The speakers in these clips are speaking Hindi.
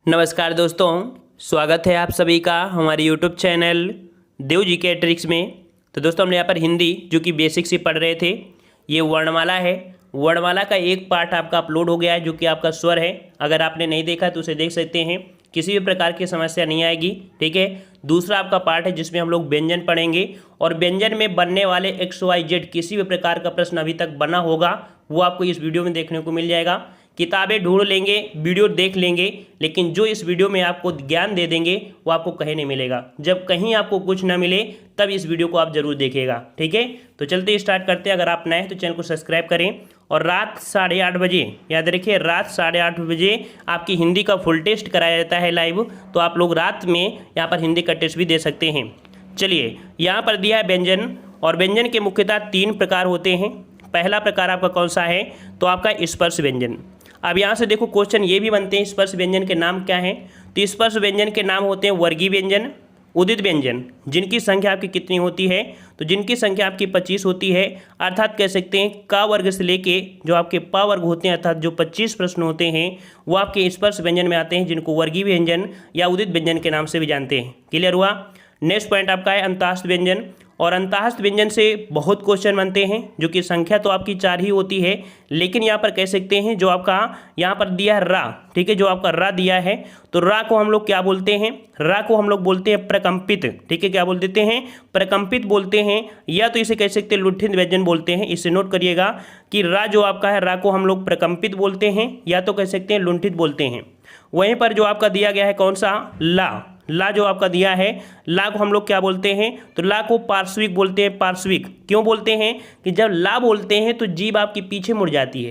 नमस्कार दोस्तों, स्वागत है आप सभी का हमारे YouTube चैनल देव जी के ट्रिक्स में। तो दोस्तों हमने यहाँ पर हिंदी जो कि बेसिक से पढ़ रहे थे, ये वर्णमाला है। वर्णमाला का एक पार्ट आपका अपलोड हो गया है जो कि आपका स्वर है। अगर आपने नहीं देखा तो उसे देख सकते हैं, किसी भी प्रकार की समस्या नहीं आएगी। ठीक है। दूसरा आपका पार्ट है जिसमें हम लोग व्यंजन पढ़ेंगे और व्यंजन में बनने वाले XYZ किसी भी प्रकार का प्रश्न अभी तक बना होगा वो आपको इस वीडियो में देखने को मिल जाएगा। किताबें ढूंढ लेंगे, वीडियो देख लेंगे, लेकिन जो इस वीडियो में आपको ज्ञान दे देंगे वो आपको कहीं नहीं मिलेगा। जब कहीं आपको कुछ ना मिले तब इस वीडियो को आप जरूर देखिएगा। ठीक है, तो चलते स्टार्ट करते हैं। अगर आप नए हैं तो चैनल को सब्सक्राइब करें और रात 8:30 बजे, याद रखिए रात 8:30 बजे आपकी हिंदी का फुल टेस्ट कराया जाता है लाइव। तो आप लोग रात में यहाँ पर हिंदी का टेस्ट भी दे सकते हैं। चलिए, यहाँ पर दिया है व्यंजन, और व्यंजन के मुख्यतः 3 प्रकार होते हैं। पहला प्रकार आपका कौन सा है? तो आपका स्पर्श व्यंजन। अब यहाँ से देखो क्वेश्चन ये भी बनते हैं, स्पर्श व्यंजन के नाम क्या हैं? तो स्पर्श व्यंजन के नाम होते हैं वर्गीय व्यंजन, उदित व्यंजन। जिनकी संख्या आपकी कितनी होती है? तो जिनकी संख्या आपकी 25 होती है, अर्थात कह सकते हैं का वर्ग से लेके जो आपके पा वर्ग होते हैं, अर्थात जो 25 प्रश्न होते हैं वो आपके स्पर्श व्यंजन में आते हैं, जिनको वर्गीय व्यंजन या उदित व्यंजन के नाम से भी जानते हैं। क्लियर हुआ? नेक्स्ट पॉइंट आपका है अंतःस्थ व्यंजन, और अंतःस्थ व्यंजन से बहुत क्वेश्चन बनते हैं, जो कि संख्या तो आपकी 4 ही होती है, लेकिन यहाँ पर कह सकते हैं जो आपका यहाँ पर दिया है रा। ठीक है, जो आपका रा दिया है, तो रा को हम लोग क्या बोलते हैं? रा को हम लोग बोलते हैं प्रकंपित। ठीक है, क्या बोल देते हैं? प्रकंपित बोलते हैं, या तो इसे कह सकते हैं लुठित व्यंजन बोलते हैं। इसे नोट करिएगा कि रा जो आपका है, रा को हम लोग प्रकंपित बोलते हैं या तो कह सकते हैं लुंठित बोलते हैं। वहीं पर जो आपका दिया गया है कौन सा? ला। ला जो आपका दिया है, ला को हम लोग क्या बोलते हैं? तो ला को पार्श्विक बोलते हैं। पार्श्विक क्यों बोलते हैं? कि जब ला बोलते हैं तो जीभ आपकी पीछे मुड़ जाती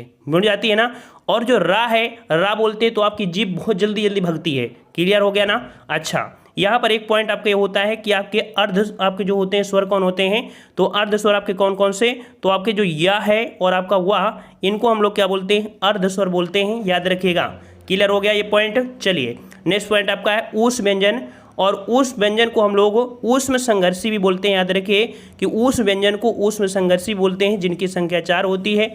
है ना। और जो रा है, रा बोलते हैं तो आपकी जीभ बहुत जल्दी जल्दी भगती है। क्लियर हो गया ना? अच्छा, यहाँ पर एक पॉइंट आपका ये होता है कि आपके अर्ध आपके जो होते हैं स्वर कौन होते हैं? तो अर्ध स्वर आपके कौन कौन से? तो आपके जो या है और आपका वाह, इनको हम लोग क्या बोलते हैं? अर्ध स्वर बोलते हैं, याद रखिएगा। क्लियर हो गया ये पॉइंट? चलिए, नेक्स्ट पॉइंट आपका है ऊष्म व्यंजन, और ऊष्म व्यंजन को हम लोग ऊष्म संघर्षी भी बोलते हैं। याद रखिए कि ऊष्म व्यंजन को ऊष्म संघर्षी बोलते हैं, जिनकी संख्या 4 होती है।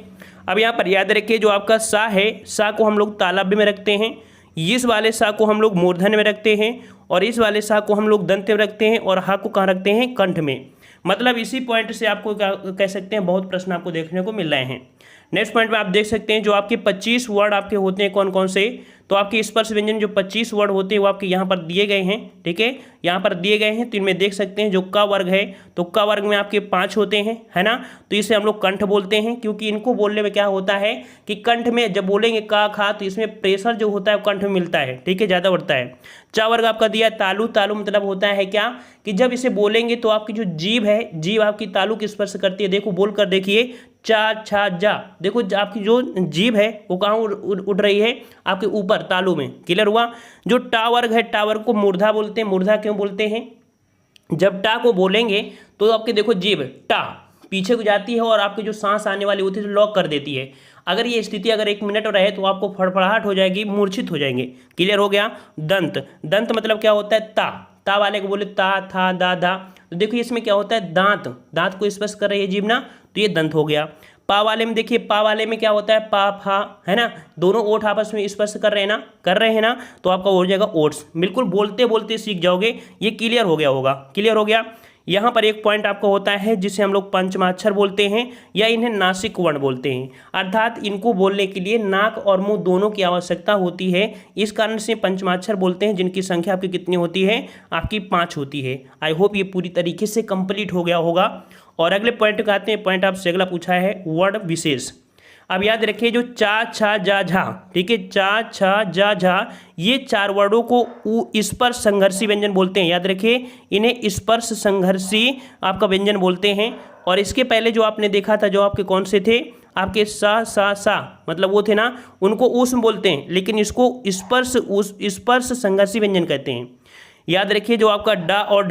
अब यहाँ पर याद रखिए जो आपका सा है, सा को हम लोग तालव्य में रखते हैं, इस वाले सा को हम लोग मूर्धन्य में रखते हैं, और इस वाले सा को हम लोग दंत्य में रखते हैं, और हा को कहाँ रखते हैं? कंठ में। मतलब इसी पॉइंट से आपको क्या कह सकते हैं, बहुत प्रश्न आपको देखने को मिल रहे हैं। नेक्स्ट पॉइंट में आप देख सकते हैं जो आपके 25 वर्ड आपके होते हैं कौन कौन से? तो आपके स्पर्श व्यंजन जो 25 वर्ड होते हैं वो आपके यहाँ पर दिए गए हैं। ठीक है, यहाँ पर दिए गए हैं, तो इनमें देख सकते हैं जो का वर्ग है, तो का वर्ग में आपके 5 होते हैं, है ना। तो इसे हम लोग कंठ बोलते हैं, क्योंकि इनको बोलने में क्या होता है कि कंठ में जब बोलेंगे का खा तो इसमें प्रेशर जो होता है वो कंठ में मिलता है। ठीक है, ज़्यादा बढ़ता है। चा वर्ग आपका दिया तालु। तालु मतलब होता है क्या कि जब इसे बोलेंगे तो आपकी जो जीभ है, जीभ आपकी तालु की स्पर्श करती है। देखो बोल कर देखिए, चा छा जा। देखो आपकी जो जीभ है वो कहाँ उड़ रही है? आपके ऊपर तालु में। क्लियर हुआ? जो टा वर्ग है, टा वर्ग को मूर्धा बोलते हैं। मूर्धा क्यों बोलते हैं? जब टा को बोलेंगे तो आपके देखो जीभ टा पीछे को जाती है और आपकी जो सांस आने वाली होती है लॉक कर देती है। अगर ये स्थिति अगर 1 मिनट रहे तो आपको फड़फड़ाहट हो जाएगी, मूर्छित हो जाएंगे। क्लियर हो गया? दंत। दंत मतलब क्या होता है? ता। ता वाले को बोले ता था दा धा। तो देखिए इसमें क्या होता है? दांत। दांत को स्पर्श कर रही है जीभ ना, तो ये दंत हो गया। पा वाले में देखिए, पा वाले में क्या होता है? पा फा, है ना। दोनों ओठ आपस में स्पर्श कर रहे हैं ना, तो आपका हो जाएगा ओट्स। बिल्कुल बोलते बोलते सीख जाओगे। ये क्लियर हो गया होगा? क्लियर हो गया? यहाँ पर एक पॉइंट आपको होता है जिसे हम लोग पंचमाक्षर बोलते हैं, या इन्हें नासिक वर्ण बोलते हैं। अर्थात इनको बोलने के लिए नाक और मुंह दोनों की आवश्यकता होती है, इस कारण से पंचमाक्षर बोलते हैं, जिनकी संख्या आपकी कितनी होती है? आपकी 5 होती है। आई होप ये पूरी तरीके से कंप्लीट हो गया होगा। और अगले पॉइंट का आते हैं। पॉइंट आपसे अगला पूछा है वर्ण विशेष। अब याद रखिए जो चा छा जा झा, ठीक है, चा छा जा झा, ये 4 वर्डों को स्पर्श संघर्षी व्यंजन बोलते हैं। याद रखिए इन्हें स्पर्श संघर्षी आपका व्यंजन बोलते हैं। और इसके पहले जो आपने देखा था, जो आपके कौन से थे? आपके सा मतलब वो थे ना, उनको ऊष्म बोलते हैं, लेकिन इसको स्पर्श संघर्षी व्यंजन कहते हैं। याद रखिए जो आपका डा और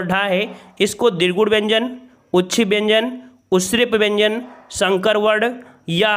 ढा है, इसको दीर्घुण व्यंजन, उच्छिप व्यंजन, उत्सृप व्यंजन, संकर वर्ण या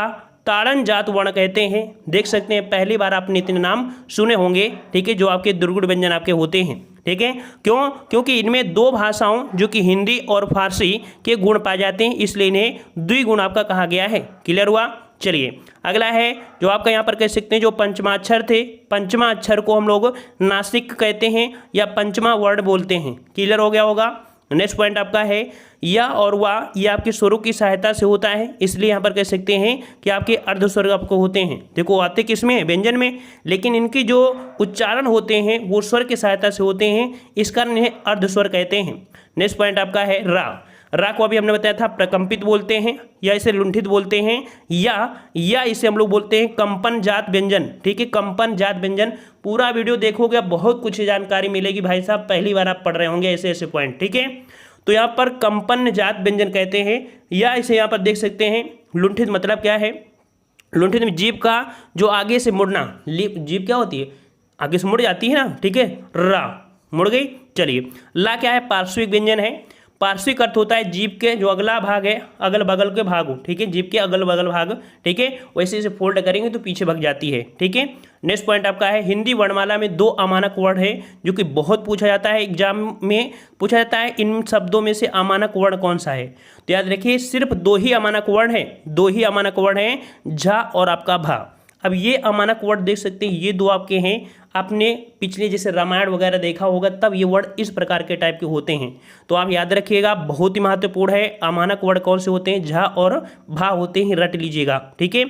ताड़न जात वर्ण कहते हैं। देख सकते हैं पहली बार आपने इतने नाम सुने होंगे। ठीक है, जो आपके दीर्घुण व्यंजन आपके होते हैं। ठीक है, क्यों? क्योंकि इनमें 2 भाषाओं जो कि हिंदी और फारसी के गुण पाए जाते हैं, इसलिए इन्हें द्विगुण आपका कहा गया है। क्लियर हुआ? चलिए अगला है जो आपका यहाँ पर कह सकते हैं जो पंचमा अक्षर थे, पंचमा अक्षर को हम लोग नासिक कहते हैं या पंचमा वर्ड बोलते हैं। क्लियर हो गया होगा। नेक्स्ट पॉइंट आपका है या और वाह, ये आपके स्वरों की सहायता से होता है, इसलिए यहाँ पर कह सकते हैं कि आपके अर्ध स्वर आपको होते हैं। देखो आते किस में, व्यंजन में, लेकिन इनकी जो उच्चारण होते हैं वो स्वर की सहायता से होते हैं, इस कारण इन्हें अर्ध स्वर कहते हैं। नेक्स्ट पॉइंट आपका है रा। रा को अभी हमने बताया था प्रकंपित बोलते हैं या इसे लुंठित बोलते हैं या इसे हम लोग बोलते हैं कंपन जात व्यंजन। ठीक है, कंपन जात व्यंजन। पूरा वीडियो देखोगे बहुत कुछ जानकारी मिलेगी भाई साहब, पहली बार आप पढ़ रहे होंगे ऐसे ऐसे पॉइंट। ठीक है, तो यहाँ पर कंपन जात व्यंजन कहते हैं या इसे यहाँ पर देख सकते हैं लुंठित। मतलब क्या है, लुंठित में जीभ का जो आगे से मुड़ना, जीभ क्या होती है, आगे से मुड़ जाती है ना। ठीक है, रा मुड़ गई। चलिए ला क्या है, पार्श्विक व्यंजन है। पार्श्विक अर्थ होता है जीभ के जो अगला भाग है, अगल बगल के भाग हो। ठीक है, जीभ के अगल बगल भाग। ठीक है, वैसे इसे फोल्ड करेंगे तो पीछे भग जाती है। ठीक है, नेक्स्ट पॉइंट आपका है हिंदी वर्णमाला में 2 अमानक वर्ड है जो कि बहुत पूछा जाता है, एग्जाम में पूछा जाता है इन शब्दों में से अमानक वर्ण कौन सा है। तो याद रखिए सिर्फ 2 ही अमानक वर्ण है, 2 ही अमानक वर्ण है, झा और आपका भा। अब ये अमानक वर्ड देख सकते हैं, ये 2 आपके हैं। आपने पिछले जैसे रामायण वगैरह देखा होगा तब ये वर्ड इस प्रकार के टाइप के होते हैं, तो आप याद रखिएगा, बहुत ही महत्वपूर्ण है। अमानक वर्ड कौन से होते हैं, झा और भा होते हैं, रट लीजिएगा। ठीक है,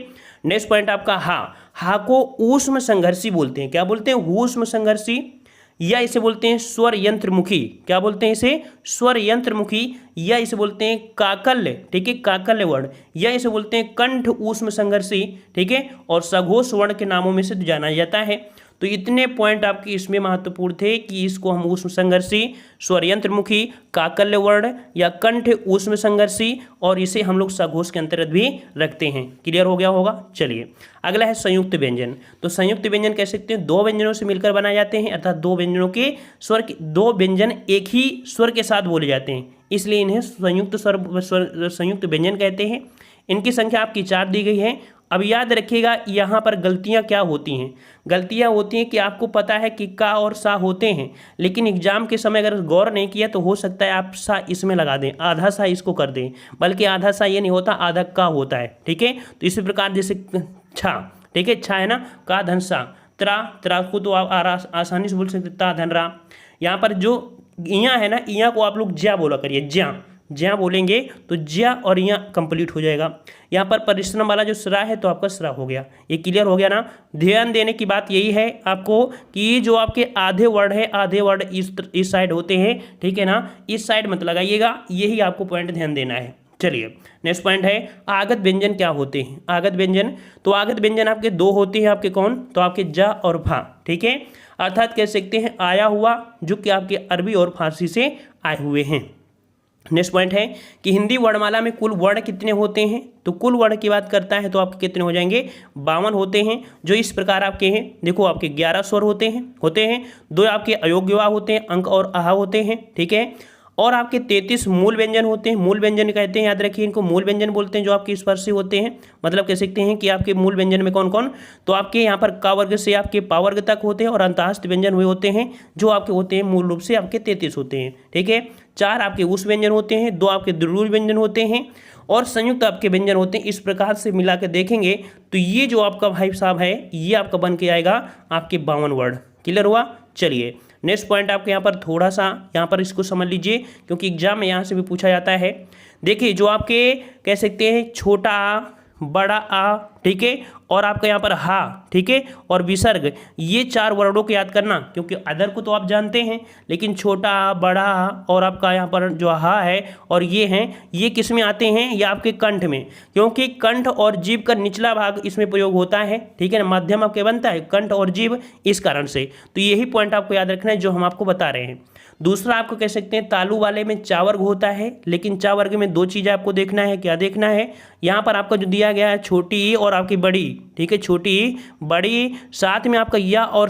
नेक्स्ट पॉइंट आपका हा। हा को ऊष्म संघर्षी बोलते हैं। क्या बोलते हैं, ऊष्म संघर्षी, या इसे बोलते हैं स्वर यंत्रमुखी। क्या बोलते हैं इसे, स्वर यंत्रमुखी, या इसे बोलते हैं काकल्य। ठीक है, काकल्य वर्ण, या इसे बोलते हैं कंठ ऊष्म संघर्षी। ठीक है, और सघोष वर्ण के नामों में से जाना जाता है। तो इतने पॉइंट आपके इसमें महत्वपूर्ण थे कि इसको हम ऊष्म संघर्षी, स्वर यंत्रमुखी, काकल्य वर्ण या कंठ ऊष्म संघर्षी, और इसे हम लोग सघोष के अंतर्गत भी रखते हैं। क्लियर हो गया होगा। चलिए अगला है संयुक्त व्यंजन। तो संयुक्त व्यंजन कह सकते हैं 2 व्यंजनों से मिलकर बनाए जाते हैं, अर्थात 2 व्यंजनों के स्वर, 2 व्यंजन एक ही स्वर के साथ बोले जाते हैं, इसलिए इन्हें संयुक्त व्यंजन कहते हैं। इनकी संख्या आपकी 4 दी गई है। अब याद रखिएगा यहाँ पर गलतियाँ क्या होती हैं, गलतियाँ होती हैं कि आपको पता है कि का और सा होते हैं, लेकिन एग्जाम के समय अगर गौर नहीं किया तो हो सकता है आप सा इसमें लगा दें, आधा सा इसको कर दें, बल्कि आधा सा ये नहीं होता, आधा का होता है। ठीक है, तो इसी प्रकार जैसे छा, ठीक है, छा है ना, का धन सा, त्रा को तो आप आसानी से बोल सकते ता धन रा। यहाँ पर जो इया है ना, इया को आप लोग ज्या बोला करिए, ज्या ज्या बोलेंगे तो ज्या और यहाँ कंप्लीट हो जाएगा। यहाँ पर परिश्रम वाला जो सरा है तो आपका सरा हो गया। ये क्लियर हो गया ना। ध्यान देने की बात यही है आपको कि जो आपके आधे वर्ड है, आधे वर्ड इस साइड होते हैं। ठीक है ना, इस साइड मत लगाइएगा, यही आपको पॉइंट ध्यान देना है। चलिए नेक्स्ट पॉइंट है आगत व्यंजन क्या होते हैं। आगत व्यंजन, तो आगत व्यंजन आपके 2 होते हैं। आपके कौन, तो आपके जा और भा। ठीक है, अर्थात कह सकते हैं आया हुआ, जो कि आपके अरबी और फारसी से आए हुए हैं। नेक्स्ट पॉइंट है कि हिंदी वर्णमाला में कुल वर्ण कितने होते हैं। तो कुल वर्ण की बात करता है तो आपके कितने हो जाएंगे, 52 होते हैं, जो इस प्रकार आपके हैं। देखो आपके 11 स्वर होते हैं, 2 आपके अयोग्यवा होते हैं, अंक और आहा होते हैं। ठीक है, और आपके 33 मूल व्यंजन होते हैं। मूल व्यंजन कहते हैं, याद रखिए इनको मूल व्यंजन बोलते हैं, जो आपके स्पर्शी होते हैं। मतलब कह सकते हैं कि आपके मूल व्यंजन में कौन कौन, तो आपके यहाँ पर का वर्ग से आपके पा वर्ग तक होते हैं, और अंतःस्थ व्यंजन हुए होते हैं जो आपके होते हैं मूल रूप से आपके 33 होते हैं। ठीक है, 4 आपके उस व्यंजन होते हैं, 2 आपके द्रुल व्यंजन होते हैं, और संयुक्त आपके व्यंजन होते हैं। इस प्रकार से मिला के देखेंगे तो ये जो आपका भाई साहब है, ये आपका बन के आएगा आपके 52 वर्ड। क्लियर हुआ। चलिए नेक्स्ट पॉइंट आपके यहाँ पर थोड़ा सा यहाँ पर इसको समझ लीजिए, क्योंकि एग्जाम में यहाँ से भी पूछा जाता है। देखिए जो आपके कह सकते हैं छोटा आ, बड़ा आ, ठीक है, और आपका यहाँ पर हा, ठीक है, और विसर्ग, ये 4 वर्डों को याद करना, क्योंकि अदर को तो आप जानते हैं, लेकिन छोटा आ, बड़ा आ और आपका यहाँ पर जो हा है और ये हैं, ये किस में आते हैं, ये आपके कंठ में, क्योंकि कंठ और जीभ का निचला भाग इसमें प्रयोग होता है। ठीक है ना, माध्यम आपके बनता है कंठ और जीभ, इस कारण से। तो यही पॉइंट आपको याद रखना है जो हम आपको बता रहे हैं। दूसरा आपको कह सकते हैं तालु वाले में चा वर्ग होता है, लेकिन चा वर्ग में 2 चीज़ें आपको देखना है। क्या देखना है, यहाँ पर आपका जो दिया गया है छोटी ई और आपकी बड़ी, ठीक है, छोटी ई बड़ी, साथ में आपका या और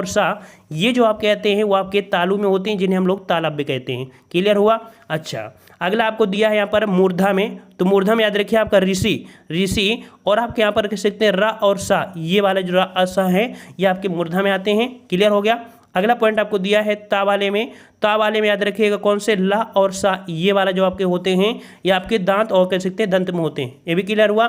सा, ये जो आप कहते हैं वो आपके तालु में होते हैं, जिन्हें हम लोग तालव्य कहते हैं। क्लियर हुआ। अच्छा, अगला आपको दिया है यहाँ पर मूर्धा में, तो मूर्धा में याद रखिए आपका ऋषि, और आपके यहाँ पर कह सकते हैं रा और सा, ये वाला जो रा सा है ये आपके मूर्धा में आते हैं। क्लियर हो गया। अगला पॉइंट आपको दिया है ता वाले में याद रखिएगा कौन से, ला और सा, ये वाला जो आपके होते हैं ये आपके दांत और कह सकते हैं दंत में होते हैं। ये भी क्लियर हुआ।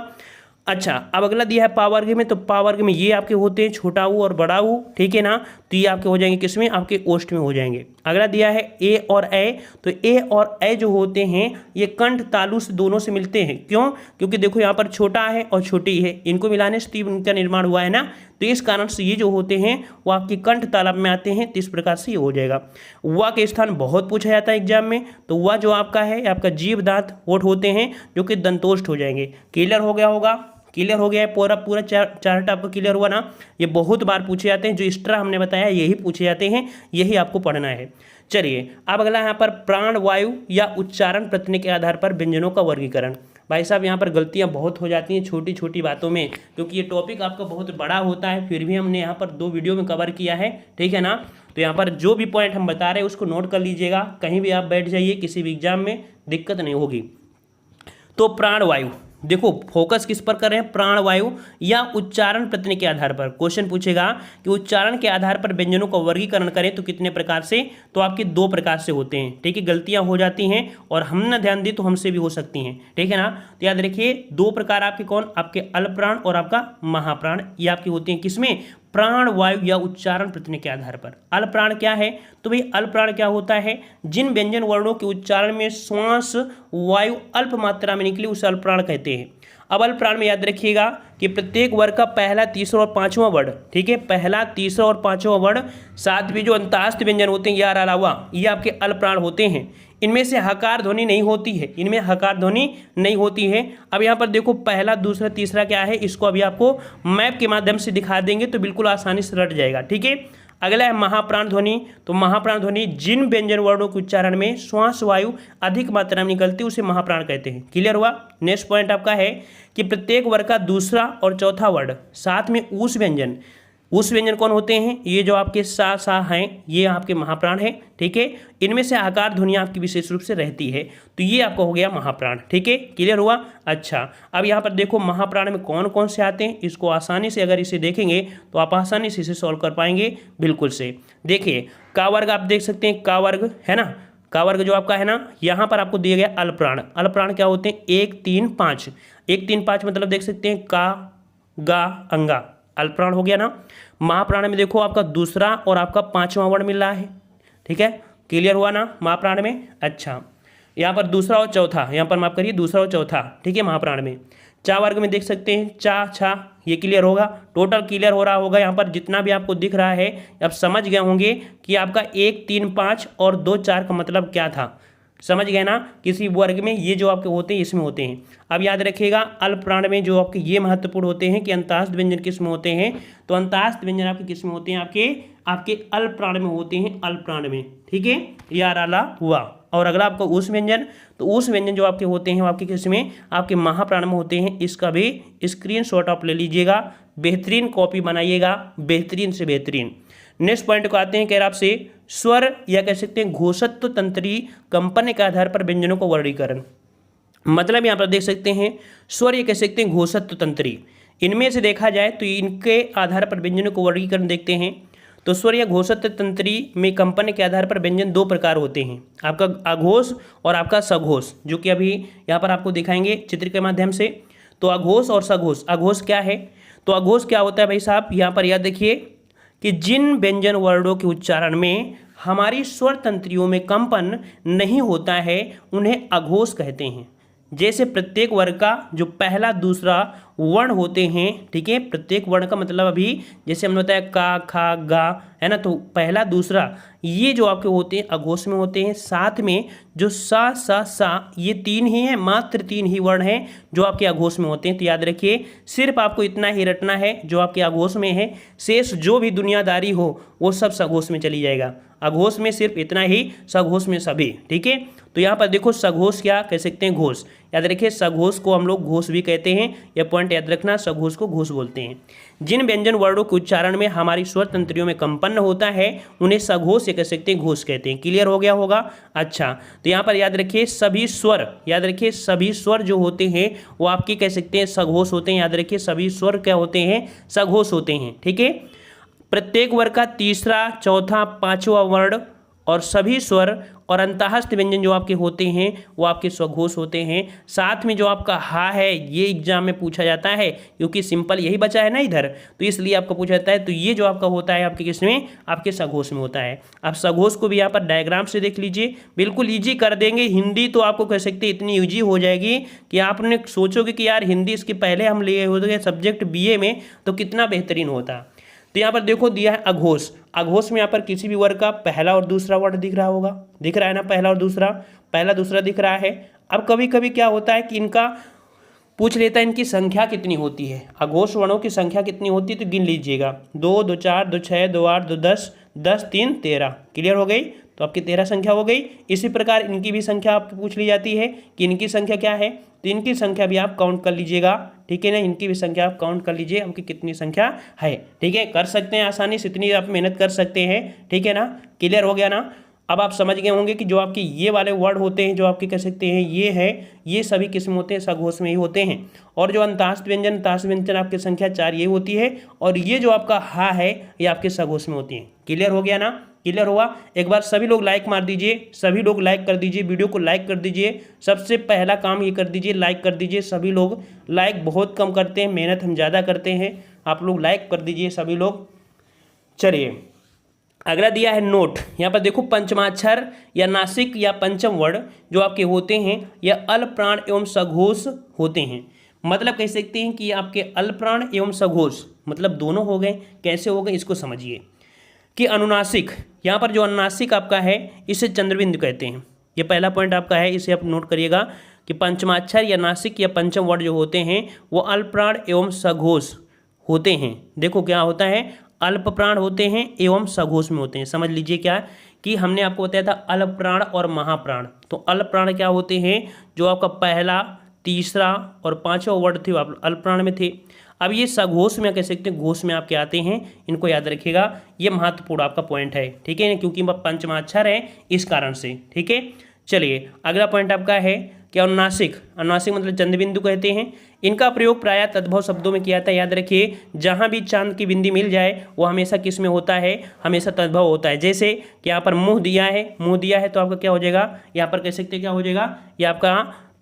अच्छा, अब अगला दिया है पावर्ग में, तो पावर्ग में ये आपके होते हैं छोटा ऊ और बड़ा ऊ, ठीक है ना। तो ये आपके हो जाएंगे किसमें, आपके ओष्ठ में हो जाएंगे। अगला दिया है ए और ए, तो ए और ए जो होते हैं ये कंठ तालु से दोनों से मिलते हैं। क्यों? क्योंकि देखो यहाँ पर छोटा है और छोटी है, इनको मिलाने से इनका निर्माण हुआ है ना, तो इस कारण से ये जो होते हैं वो आपके कंठ तालब में आते हैं। तो इस प्रकार से ये हो जाएगा। वा के स्थान बहुत पूछा जाता है एग्जाम में, तो वा जो आपका है आपका जीभ दांत होठ होते हैं जो कि दंतोष्ठ हो जाएंगे। क्लियर हो गया होगा, क्लियर हो गया है पूरा पूरा चार्ट आपका क्लियर हुआ ना। ये बहुत बार पूछे जाते हैं, जो एक्स्ट्रा हमने बताया यही पूछे जाते हैं, यही आपको पढ़ना है। चलिए अब अगला यहाँ पर प्राण वायु या उच्चारण प्रत्यय के आधार पर व्यंजनों का वर्गीकरण। भाई साहब यहाँ पर गलतियाँ बहुत हो जाती हैं छोटी छोटी बातों में, क्योंकि ये टॉपिक आपका बहुत बड़ा होता है, फिर भी हमने यहाँ पर 2 वीडियो में कवर किया है, ठीक है ना। तो यहाँ पर जो भी पॉइंट हम बता रहे हैं उसको नोट कर लीजिएगा, कहीं भी आप बैठ जाइए, किसी भी एग्जाम में दिक्कत नहीं होगी। तो प्राण वायु, देखो फोकस किस पर कर रहे हैं, प्राण वायु या उच्चारण प्रत्यय के आधार पर। क्वेश्चन पूछेगा कि उच्चारण के आधार पर व्यंजनों का वर्गीकरण करें तो कितने प्रकार से, तो आपके 2 प्रकार से होते हैं, ठीक है। गलतियां हो जाती हैं और हम ना ध्यान दें तो हमसे भी हो सकती हैं, ठीक है ना। तो याद रखिए 2 प्रकार आपके कौन, आपके अल्पप्राण और आपका महाप्राण, ये आपकी होती हैं किसमें, प्राण वायु या उच्चारण प्रत्यय के आधार पर। अल्पप्राण क्या है, तो भाई अल्पप्राण क्या होता है, जिन व्यंजन वर्णों के उच्चारण में श्वास वायु अल्प मात्रा में निकले उसे अल्पप्राण कहते हैं। अब अल्पप्राण में याद रखिएगा कि प्रत्येक वर्ग का पहला, तीसरा और पांचवा वर्ण, ठीक है, पहला, तीसरा और पांचवा वर्ण, साथ भी जो अंतास्त व्यंजन होते हैं यार अलावा, ये आपके अल्पप्राण होते हैं। इनमें से हकार ध्वनि नहीं होती है, इनमें हकार ध्वनि नहीं होती है। अब यहाँ पर देखो पहला, दूसरा, तीसरा क्या है, इसको अभी आपको मैप के माध्यम से दिखा देंगे तो बिल्कुल आसानी से रट जाएगा, ठीक है। अगला है महाप्राण ध्वनि, तो महाप्राण ध्वनि जिन व्यंजन वर्णों के उच्चारण में श्वास वायु अधिक मात्रा में निकलती है उसे महाप्राण कहते हैं। क्लियर हुआ। नेक्स्ट पॉइंट आपका है कि प्रत्येक वर्ग का दूसरा और चौथा वर्ण साथ में ऊस व्यंजन, उस व्यंजन कौन होते हैं, ये जो आपके सा हैं ये आपके महाप्राण हैं, ठीक है। इनमें से आकार ध्वनि आपकी विशेष रूप से रहती है, तो ये आपका हो गया महाप्राण, ठीक है। क्लियर हुआ। अच्छा, अब यहाँ पर देखो महाप्राण में कौन कौन से आते हैं, इसको आसानी से अगर इसे देखेंगे तो आप आसानी से इसे सॉल्व कर पाएंगे बिल्कुल से। देखिए का वर्ग आप देख सकते हैं, का वर्ग है ना, का वर्ग जो आपका है ना, यहाँ पर आपको दिया गया अल्पप्राण। अल्पप्राण क्या होते हैं, 1 3 5, 1 3 5 मतलब देख सकते हैं का गा अंगा, अल्पप्राण हो गया ना। महाप्राण में देखो आपका दूसरा और आपका पांचवा वर्ण मिल रहा है, ठीक है। क्लियर हुआ ना महाप्राण में। अच्छा, यहाँ पर दूसरा और चौथा, यहाँ पर माफ करिए दूसरा और चौथा, ठीक है। महाप्राण में चा वर्ग में देख सकते हैं चा छा, ये क्लियर होगा। टोटल क्लियर हो रहा होगा, यहाँ पर जितना भी आपको दिख रहा है आप समझ गए होंगे कि आपका 1 3 5 और 2 4 का मतलब क्या था, समझ गए ना। किसी वर्ग में ये जो आपके होते हैं इसमें होते हैं। अब याद रखिएगा अल्पप्राण में जो आपके ये महत्वपूर्ण होते हैं कि अंतास्त व्यंजन किस में होते हैं, तो अंतास्त व्यंजन आपके किस में होते हैं, आपके अल्पप्राण में होते हैं, अल्पप्राण में, ठीक है। यार आला हुआ। और अगला आपका ऊस व्यंजन, तो ऊस व्यंजन जो आपके होते हैं वो आपके किस में, आपके महाप्राण में होते हैं। इसका भी स्क्रीनशॉट आप ले लीजिएगा, बेहतरीन कॉपी बनाइएगा, बेहतरीन से बेहतरीन। नेक्स्ट पॉइंट को आते हैं, कह रहा आपसे स्वर या कह सकते हैं घोषत्व तंत्री कंपन के आधार पर व्यंजनों का वर्गीकरण। मतलब यहाँ पर देख सकते हैं स्वर या कह सकते हैं घोषत्व तंत्री, इनमें से देखा जाए तो इनके आधार पर व्यंजनों को वर्गीकरण देखते हैं। तो स्वर या घोषत्व तंत्री में कंपन के आधार पर व्यंजन 2 प्रकार होते हैं, आपका अघोष और आपका सघोष, जो कि अभी यहाँ पर आपको दिखाएंगे चित्र के माध्यम से। तो अघोष और सघोष। अघोष क्या है, तो अघोष क्या होता है भाई साहब, यहाँ पर याद रखिए कि जिन व्यंजन वर्णों के उच्चारण में हमारी स्वर तंत्रियों में कंपन नहीं होता है उन्हें अघोष कहते हैं। जैसे प्रत्येक वर्ग का जो पहला दूसरा वर्ण होते हैं, ठीक है, प्रत्येक वर्ण का मतलब अभी जैसे हमने बताया का खा गा है ना, तो पहला दूसरा ये जो आपके होते हैं अघोष में होते हैं। साथ में जो सा ये 3 ही हैं, मात्र 3 ही वर्ण हैं जो आपके अघोष में होते हैं। तो याद रखिए सिर्फ आपको इतना ही रटना है जो आपके अघोष में है, शेष जो भी दुनियादारी हो वो सब सघोष में चली जाएगा। अघोष में सिर्फ इतना ही, सघोष में सभी, ठीक है। तो यहाँ पर देखो सघोष क्या कह सकते हैं, घोष। याद रखिए सघोष को हम लोग घोष भी कहते हैं, यह पॉइंट याद रखना, सघोष को घोष बोलते हैं। जिन व्यंजन वर्णों के उच्चारण में हमारी स्वर तंत्रियों में कंपन होता है उन्हें सघोष या कह सकते हैं घोष कहते हैं। क्लियर हो गया होगा। अच्छा, तो यहाँ पर याद रखिए सभी स्वर, याद रखिए सभी स्वर जो होते हैं वो आपके कह सकते हैं सघोष होते हैं। याद रखिए सभी स्वर क्या होते हैं, सघोष होते हैं, ठीक है। प्रत्येक वर्ग का तीसरा, चौथा, पांचवा वर्ण और सभी स्वर और अंतःस्थ व्यंजन जो आपके होते हैं वो आपके स्वघोष होते हैं। साथ में जो आपका हा है ये एग्जाम में पूछा जाता है, क्योंकि सिंपल यही बचा है ना इधर, तो इसलिए आपको पूछा जाता है। तो ये जो आपका होता है आपके किसमें, आपके सघोष में होता है। आप सघोष को भी यहाँ पर डायग्राम से देख लीजिए, बिल्कुल ईजी कर देंगे। हिंदी तो आपको कह सकते हैं इतनी ईजी हो जाएगी कि आपने सोचोगे कि यार हिंदी इसके पहले हम लिए होते सब्जेक्ट बीए में तो कितना बेहतरीन होता। तो यहाँ पर देखो दिया है अघोष। अघोष में यहाँ पर किसी भी वर्ग का पहला और दूसरा वर्ड दिख रहा होगा, दिख रहा है ना, पहला और दूसरा, पहला दूसरा दिख रहा है। अब कभी कभी क्या होता है कि इनका पूछ लेता है इनकी संख्या कितनी होती है, अघोष वर्णों की संख्या कितनी होती है, तो गिन लीजिएगा। 2, 2, 4, 2, 6, 2, 8, 2, 10, 10, 3, 13। क्लियर हो गई, तो आपकी 13 संख्या हो गई। इसी प्रकार इनकी भी संख्या आपको पूछ ली जाती है कि इनकी संख्या क्या है, तो इनकी संख्या भी आप काउंट कर लीजिएगा, ठीक है ना। इनकी भी संख्या आप काउंट कर लीजिए, आपकी कितनी संख्या है, ठीक है। कर सकते हैं आसानी से, इतनी आप मेहनत कर सकते हैं, ठीक है ना। क्लियर हो गया ना। अब आप समझ गए होंगे कि जो आपके ये वाले वर्ड होते हैं, जो आपके कह सकते हैं ये है, ये सभी किस्म होते हैं सघोष में ही होते हैं। और जो अंतःस्थ व्यंजन आपकी संख्या 4 ये होती है, और ये जो आपका हा है ये आपके सघोष में होती है। क्लियर हो गया ना, क्लियर हुआ। एक बार सभी लोग लाइक मार दीजिए, सभी लोग लाइक कर दीजिए, वीडियो को लाइक कर दीजिए। सबसे पहला काम ये कर दीजिए, लाइक कर दीजिए। सभी लोग लाइक बहुत कम करते हैं, मेहनत हम ज़्यादा करते हैं, आप लोग लाइक कर दीजिए सभी लोग। चलिए अगला दिया है नोट। यहाँ पर देखो पंचमाक्षर या नासिक या पंचम वर्ण जो आपके होते हैं यह अल्पप्राण एवं सघोष होते हैं। मतलब कह सकते हैं कि आपके अल्पप्राण एवं सघोष मतलब दोनों हो गए। कैसे हो गए इसको समझिए कि अनुनासिक, यहाँ पर जो अनुनासिक आपका है इसे चंद्रबिंदु कहते हैं। ये पहला पॉइंट आपका है, इसे आप नोट करिएगा कि पंचमाक्षर या नासिक या पंचम वर्ण जो होते हैं वो अल्पप्राण एवं सघोष होते हैं। देखो क्या होता है, अल्प प्राण होते हैं एवं सघोष में होते हैं। समझ लीजिए क्या कि हमने आपको बताया था अल्प प्राण और महाप्राण। तो अल्प प्राण क्या होते हैं, जो आपका पहला, तीसरा और पांचवा वर्ड थे आप अल्प प्राण में थे। अब ये सघोष में कह सकते हैं, घोष में आपके आते हैं, इनको याद रखिएगा, ये महत्वपूर्ण आपका पॉइंट है, ठीक है, क्योंकि पंचमाक्षर है इस कारण से, ठीक है। चलिए अगला पॉइंट आपका है कि अनुनासिक। अनुनासिक मतलब चंद्रबिंदु कहते हैं। इनका प्रयोग प्रायः तद्भव शब्दों में किया जाता है। याद रखिए जहाँ भी चांद की बिंदी मिल जाए वो हमेशा किस में होता है, हमेशा तद्भव होता है। जैसे कि यहाँ पर मुँह दिया है, मुँह दिया है तो आपका क्या हो जाएगा, यहाँ पर कह सकते हैं क्या हो जाएगा, ये आपका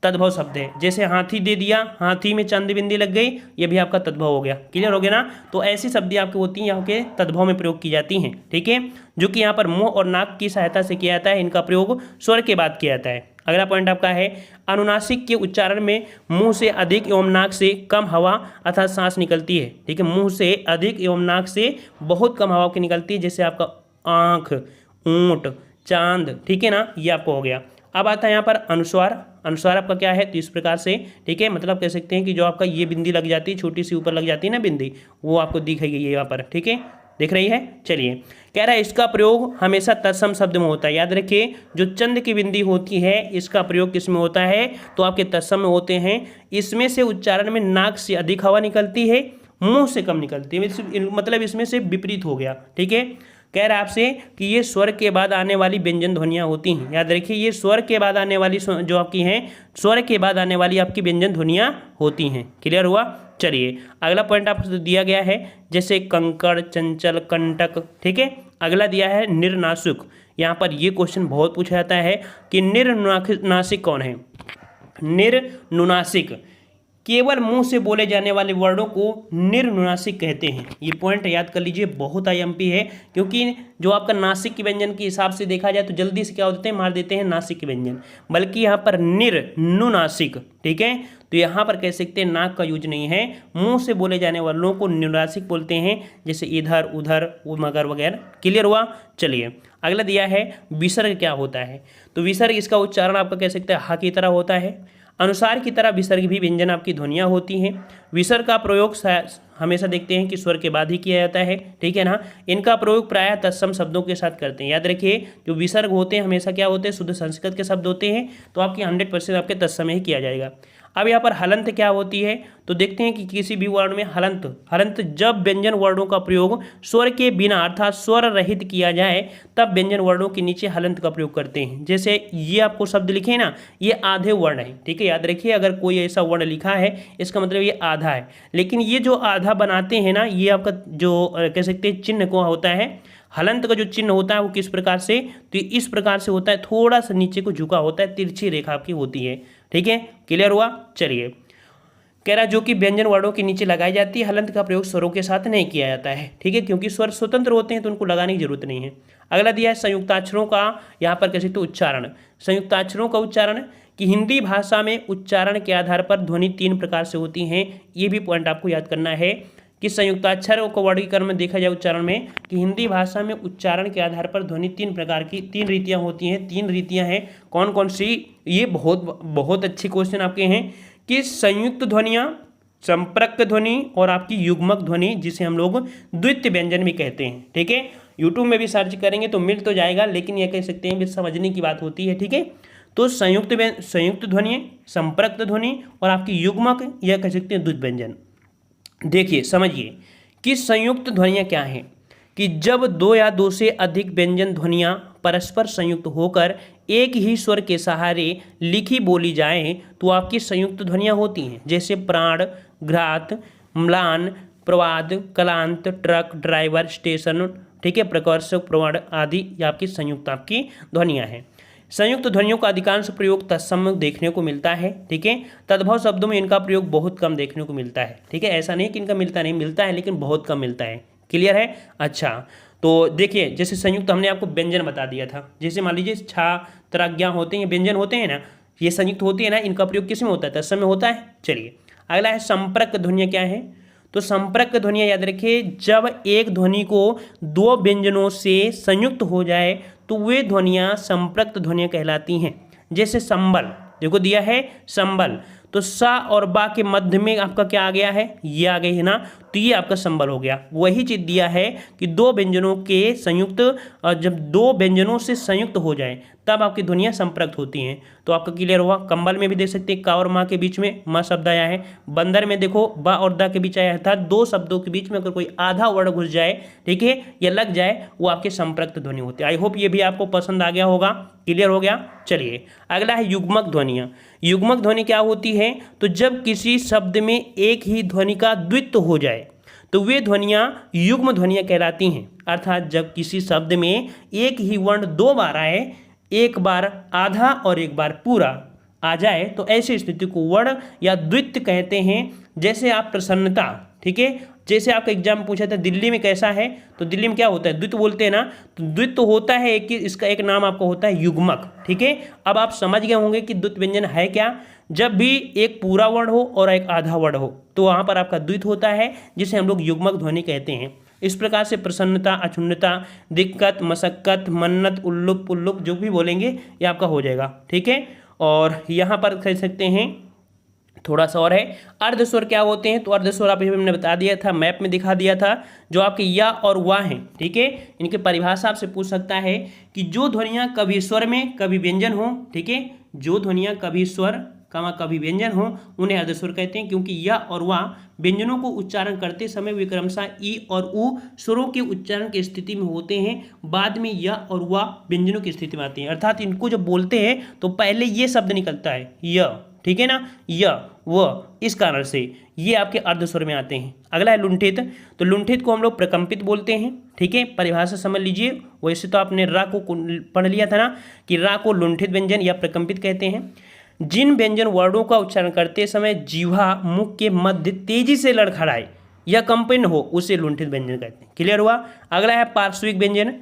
तद्भव शब्द है। जैसे हाथी दे दिया, हाथी में चंद बिंदी लग गई, ये भी आपका तद्भव हो गया। क्लियर हो गया ना। तो ऐसी शब्दें आपकी होती हैं यहाँ के तद्भव में प्रयोग की जाती हैं, ठीक है, जो कि यहाँ पर मुंह और नाक की सहायता से किया जाता है। इनका प्रयोग स्वर के बाद किया जाता है। अगला पॉइंट आपका है अनुनासिक के उच्चारण में मुंह से अधिक एवं नाक से कम हवा अर्थात सांस निकलती है, ठीक है। मुंह से अधिक एवं नाक से बहुत कम हवा की निकलती है, जैसे आपका आँख, ऊँट, चांद, ठीक है ना, ये आपको हो गया। अब आता है यहाँ पर अनुस्वार। अनुस्वार आपका क्या है, तो इस प्रकार से, ठीक है, मतलब कह सकते हैं कि जो आपका ये बिंदी लग जाती है, छोटी सी ऊपर लग जाती है ना बिंदी, वो आपको दिखेगी यहाँ पर, ठीक है, दिख रही है। चलिए कह रहा है इसका प्रयोग हमेशा तत्सम शब्द में होता है। याद रखिए जो चंद की बिंदी होती है इसका प्रयोग किस में होता है, तो आपके तत्सम में होते हैं। इसमें से उच्चारण में नाक से अधिक हवा निकलती है, मुंह से कम निकलती है, मतलब इसमें से विपरीत हो गया, ठीक है। कह रहा है आपसे कि ये स्वर के बाद आने वाली व्यंजन ध्वनियाँ होती हैं। याद रखिए ये स्वर के बाद आने वाली जो आपकी हैं, स्वर के बाद आने वाली आपकी व्यंजन ध्वनियाँ होती हैं। क्लियर हुआ। चलिए अगला पॉइंट आपको दिया गया है जैसे कंकड़, चंचल, कंटक, ठीक है। अगला दिया है निर्नासिक। यहाँ पर ये क्वेश्चन बहुत पूछा जाता है कि निर्नासिक कौन है। निर्नुनासिक केवल मुंह से बोले जाने वाले वर्डों को निर्नुनासिक कहते हैं। ये पॉइंट याद कर लीजिए, बहुत आईएमपी है, क्योंकि जो आपका नासिक के व्यंजन के हिसाब से देखा जाए तो जल्दी से क्या होते हैं, मार देते हैं नासिक के व्यंजन, बल्कि यहाँ पर निर्नुनासिक, ठीक है। तो यहाँ पर कह सकते हैं नाक का यूज नहीं है, मुंह से बोले जाने वालों को निर्नासिक बोलते हैं, जैसे इधर, उधर, मगर वगैरह। क्लियर हुआ। चलिए अगला दिया है विसर्ग क्या होता है। तो विसर्ग इसका उच्चारण आपका कह सकते हैं हा की तरह होता है। अनुसार की तरह विसर्ग भी व्यंजन आपकी ध्वनियाँ होती हैं। विसर्ग का प्रयोग हमेशा देखते हैं कि स्वर के बाद ही किया जाता है, ठीक है ना। इनका प्रयोग प्रायः तत्सम शब्दों के साथ करते हैं। याद रखिए जो विसर्ग होते हैं हमेशा क्या होते हैं, शुद्ध संस्कृत के शब्द होते हैं, तो आपके 100% आपके तत्सम ही किया जाएगा। अब यहाँ पर हलंत क्या होती है, तो देखते हैं कि किसी भी वर्ण में हलंत हलंत जब व्यंजन वर्णों का प्रयोग स्वर के बिना अर्थात स्वर रहित किया जाए तब व्यंजन वर्णों के नीचे हलंत का प्रयोग करते हैं। जैसे ये आपको शब्द लिखे ना, ये आधे वर्ण है, ठीक है, याद रखिए अगर कोई ऐसा वर्ण लिखा है इसका मतलब ये आधा है, लेकिन ये जो आधा बनाते हैं ना, ये आपका जो कह सकते हैं चिन्ह को होता है, हलंत का जो चिन्ह होता है वो किस प्रकार से, तो इस प्रकार से होता है, थोड़ा सा नीचे को झुका होता है, तिरछी रेखा आपकी होती है, ठीक है, क्लियर हुआ। चलिए, कह रहा जो कि व्यंजन वर्णों के नीचे लगाई जाती है, हलंत का प्रयोग स्वरों के साथ नहीं किया जाता है, ठीक है, क्योंकि स्वर स्वतंत्र होते हैं तो उनको लगाने की जरूरत नहीं है। अगला दिया है संयुक्ताक्षरों का यहाँ पर कह सकते उच्चारण। संयुक्ताक्षरों का उच्चारण कि हिंदी भाषा में उच्चारण के आधार पर ध्वनि 3 प्रकार से होती हैं, ये भी पॉइंट आपको याद करना है कि संयुक्ताक्षरों को वर्गीकरण में देखा जाए उच्चारण में कि हिंदी भाषा में उच्चारण के आधार पर ध्वनि 3 प्रकार की 3 रीतियाँ होती हैं। 3 रीतियाँ हैं, कौन कौन सी, ये बहुत अच्छी क्वेश्चन आपके हैं कि संयुक्त ध्वनियाँ, संपर्क ध्वनि और आपकी युग्मक ध्वनि, जिसे हम लोग द्वितीय व्यंजन भी कहते हैं, ठीक है। यूट्यूब में भी सर्च करेंगे तो मिल तो जाएगा, लेकिन यह कह सकते हैं भी समझने की बात होती है, ठीक है। तो संयुक्त ध्वनि, संपर्क ध्वनि और आपकी युग्मक, यह कह सकते हैं द्वितीय व्यंजन। देखिए समझिए कि संयुक्त ध्वनियाँ क्या हैं, कि जब 2 या 2 से अधिक व्यंजन ध्वनियाँ परस्पर संयुक्त होकर एक ही स्वर के सहारे लिखी बोली जाएं तो आपकी संयुक्त ध्वनियाँ होती हैं। जैसे प्राण, घ्रात, म्लान, प्रवाद, कलांत, ट्रक, ड्राइवर, स्टेशन, ठीक है, प्रकर्ष, प्रवण आदि, ये आपकी संयुक्त आपकी ध्वनियाँ हैं। संयुक्त ध्वनियों का अधिकांश प्रयोग तत्सम देखने को मिलता है, ठीक है। तद्भव शब्दों में इनका प्रयोग बहुत कम देखने को मिलता है, ठीक है, ऐसा नहीं कि इनका मिलता है, लेकिन बहुत कम मिलता है, क्लियर है। अच्छा, तो देखिए जैसे संयुक्त हमने आपको व्यंजन बता दिया था, जैसे मान लीजिए छा, त्राज्ञा होते हैं, व्यंजन होते हैं ना, ये संयुक्त होती है ना, इनका प्रयोग किस में होता है, तत्सम में होता है। चलिए अगला है संपर्क ध्वनियाँ क्या है, तो संपर्क ध्वनियाँ याद रखिए जब एक ध्वनि को 2 व्यंजनों से संयुक्त हो जाए तो वे ध्वनियाँ संपर्क ध्वनियाँ कहलाती हैं। जैसे संबल, देखो दिया है संबल, तो सा और बा के मध्य में आपका क्या आ गया है, ये आ गई है ना, तो ये आपका संबल हो गया। वही चीज दिया है कि 2 व्यंजनों के संयुक्त, जब 2 व्यंजनों से संयुक्त हो जाए तब आपकी ध्वनियाँ संपर्क होती हैं। तो आपका क्लियर हुआ। कंबल में भी देख सकते हैं का और माँ के बीच में माँ शब्द आया है। बंदर में देखो बा और दा के बीच आया था। 2 शब्दों के बीच में अगर कोई आधा वर्ण घुस जाए, ठीक है, या लग जाए, वो आपके संपर्क ध्वनि होते हैं। आई होप ये भी आपको पसंद आ गया होगा, क्लियर हो गया। चलिए अगला है युग्मक ध्वनियाँ। युग्मक ध्वनि क्या होती है, तो जब किसी शब्द में एक ही ध्वनि का द्वित्व हो जाए तो वे ध्वनियाँ युग्म ध्वनियाँ कहलाती हैं। अर्थात जब किसी शब्द में एक ही वर्ण 2 बार आए, एक बार आधा और एक बार पूरा आ जाए, तो ऐसी स्थिति को वर्ण या द्वित्व कहते हैं। जैसे आप प्रसन्नता, ठीक है, जैसे आपका एग्जाम पूछा था दिल्ली में कैसा है, तो दिल्ली में क्या होता है, द्वित्व बोलते हैं ना, तो द्वित्व होता है एक, इसका एक नाम आपका होता है युग्मक, ठीक है। अब आप समझ गए होंगे कि द्वित्व व्यंजन है क्या। जब भी एक पूरा वर्ण हो और एक आधा वर्ण हो तो वहाँ पर आपका द्वित्व होता है, जिसे हम लोग युग्मक ध्वनि कहते हैं। इस प्रकार से प्रसन्नता, अक्षुण्णता, दिक्कत, मशक्कत, मन्नत, उल्लुप, पुल्लुप जो भी बोलेंगे ये आपका हो जाएगा, ठीक है। और यहाँ पर कह सकते हैं थोड़ा सा और है, अर्धस्वर क्या होते हैं, तो अर्धस्वर आप हमने बता दिया था, मैप में दिखा दिया था, जो आपके या और वा हैं, ठीक है। इनकी परिभाषा आपसे पूछ सकता है कि जो ध्वनियाँ कभी स्वर में कभी व्यंजन हो, ठीक है, जो ध्वनियाँ कभी स्वर कभी व्यंजन हो उन्हें अर्धस्वर कहते हैं, क्योंकि या और वा व्यंजनों को उच्चारण करते समय वे क्रमशः ई और उ स्वरों के उच्चारण की स्थिति में होते हैं, बाद में या और वा व्यंजनों की स्थिति में आते हैं। अर्थात इनको जब बोलते हैं तो पहले ये शब्द निकलता है य, ठीक है ना, य व, इस कारण से ये आपके अर्धस्वर में आते हैं। अगला है लुंठित। तो लुंठित को हम लोग प्रकंपित बोलते हैं, ठीक है, परिभाषा समझ लीजिए। वैसे तो आपने रा को पढ़ लिया था ना कि रा को लुंठित व्यंजन या प्रकंपित कहते हैं। जिन व्यंजन वर्णों का उच्चारण करते समय जीवा मुख के मध्य तेजी से लड़खड़ाए या कंपन हो उसे लुंठित व्यंजन कहते हैं। क्लियर हुआ। अगला है पार्श्विक व्यंजन।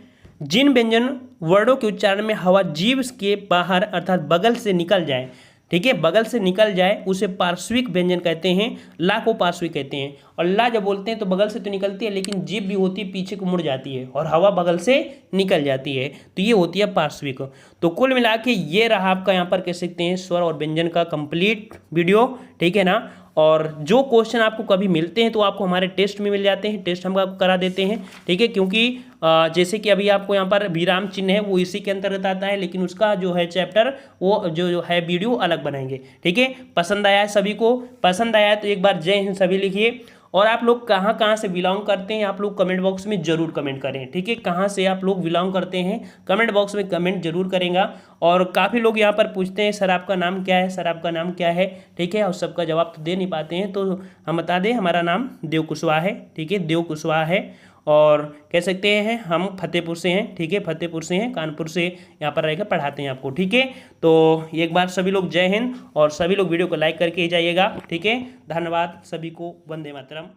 जिन व्यंजन वर्णों के उच्चारण में हवा जीभ के बाहर अर्थात बगल से निकल जाए, ठीक है, बगल से निकल जाए उसे पार्श्विक व्यंजन कहते हैं। ला को पार्श्विक कहते हैं। और ला जब बोलते हैं तो बगल से तो निकलती है, लेकिन जीभ भी होती है पीछे को मुड़ जाती है और हवा बगल से निकल जाती है, तो ये होती है पार्श्विक। तो कुल मिला के ये रहा आपका यहाँ पर कह सकते हैं स्वर और व्यंजन का कंप्लीट वीडियो, ठीक है ना। और जो क्वेश्चन आपको कभी मिलते हैं तो आपको हमारे टेस्ट में मिल जाते हैं, टेस्ट हम आपको करा देते हैं, ठीक है। क्योंकि जैसे कि अभी आपको यहाँ पर विराम चिन्ह है वो इसी के अंतर्गत आता है, लेकिन उसका जो है चैप्टर वो जो है वीडियो अलग बनाएंगे, ठीक है। पसंद आया है सभी को? पसंद आया है तो एक बार जय हिंद सभी लिखिए। और आप लोग कहाँ कहाँ से बिलोंग करते हैं आप लोग कमेंट बॉक्स में जरूर कमेंट करें, ठीक है। कहाँ से आप लोग बिलोंग करते हैं कमेंट बॉक्स में कमेंट जरूर करेंगे। और काफ़ी लोग यहाँ पर पूछते हैं सर आपका नाम क्या है, सर आपका नाम क्या है, ठीक है। और सबका जवाब तो दे नहीं पाते हैं, तो हम बता दें हमारा नाम देव कुशवाहा है, ठीक है, देव कुशवाहा है। और कह सकते हैं हम फतेहपुर से हैं, ठीक है, फतेहपुर से हैं, कानपुर से यहाँ पर रहकर पढ़ाते हैं आपको, ठीक है। तो एक बार सभी लोग जय हिंद, और सभी लोग वीडियो को लाइक करके ही जाइएगा, ठीक है। धन्यवाद सभी को, वंदे मातरम।